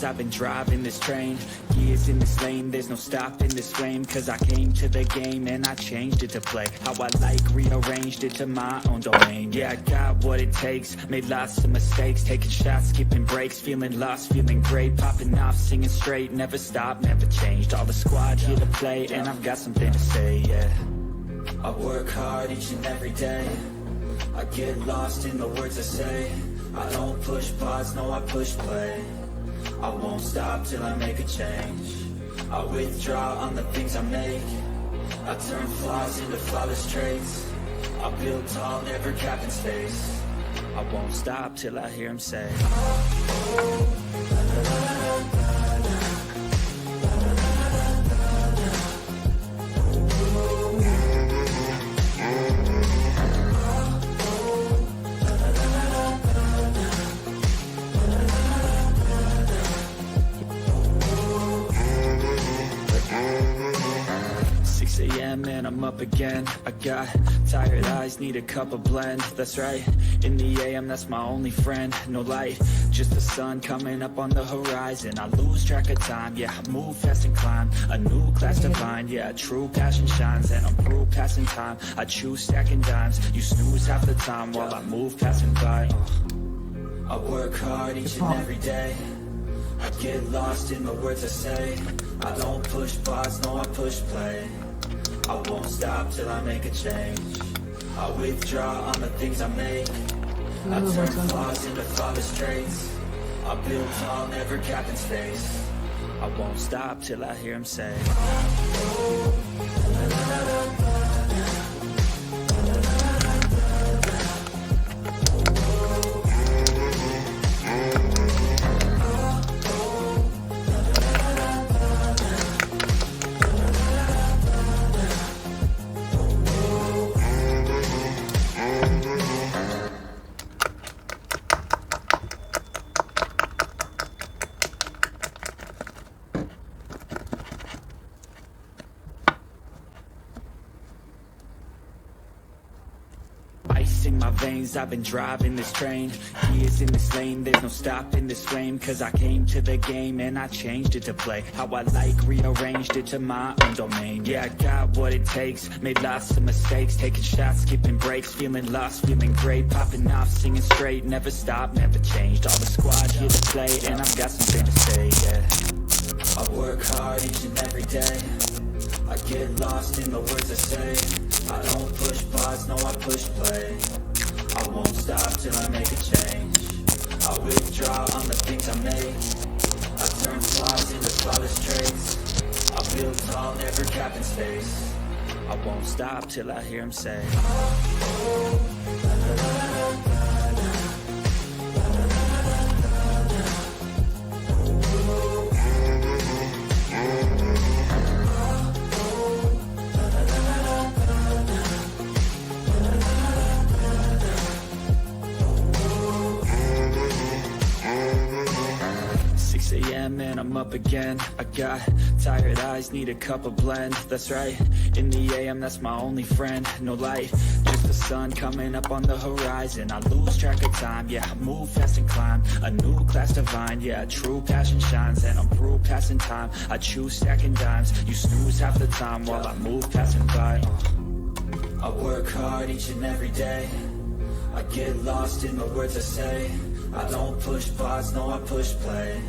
veins, I've been driving this train. Years in this lane, there's no stopping this flame. Cause I came to the game and I changed it to play how I like, rearranged it to my own domain. Yeah, I got what it takes, made lots of mistakes, taking shots, skipping breaks, feeling lost, feeling great, popping off, singing straight, never stopped, never changed. All the squad here to play, and I've got something to say, yeah. I work hard each and every day, I get lost in the words I say. I don't push pause, no I push play. I won't stop till I make a change. I withdraw on the things I make. I turn flaws into flawless traits. I build tall, never capped in space. I won't stop till I hear him say 6 a.m. and I'm up again. I got tired eyes, need a cup of blend. That's right, in the AM, that's my only friend. No light, just the sun coming up on the horizon. I lose track of time, yeah, I move fast and climb a new class to find. Yeah, true passion shines and I'm through passing time. I choose stacking dimes, you snooze half the time while I move passing by. I work hard each and every day, I get lost in the words I say. I don't push pause, no I push play. I won't stop till I make a change. I withdraw on the things I make. I turn flaws into flawless traits. I build tall, never capped in space. I won't stop till I hear him say 'Ice in my veins, I've been driving this train. Years in this lane, there's no stopping this flame. Cause I came to the game and I changed it to play how I like, rearranged it to my own domain. Yeah, I got what it takes, made lots of mistakes, taking shots, skipping breaks, feeling lost, feeling great, popping off, singing straight, never stopped, never changed. All the squad here to play, and I've got something to say, yeah. I work hard each and every day, I get lost in the words I say. I don't push pause, no I push play. I won't stop till I make a change. I withdraw on the things I make. I turn flaws into flawless traits. I build tall, never capped in space. I won't stop till I hear him say 6 a.m. and I'm up again. I got tired eyes, need a cup of blend. That's right, in the AM, that's my only friend. No light, just the sun coming up on the horizon. I lose track of time, yeah, I move fast and climb a new class to find. Yeah, true passion shines and I'm through passing time. I choose stacking dimes, you snooze half the time while I move passing by. I work hard each and every day, I get lost in the words I say. I don't push pause, no I push play.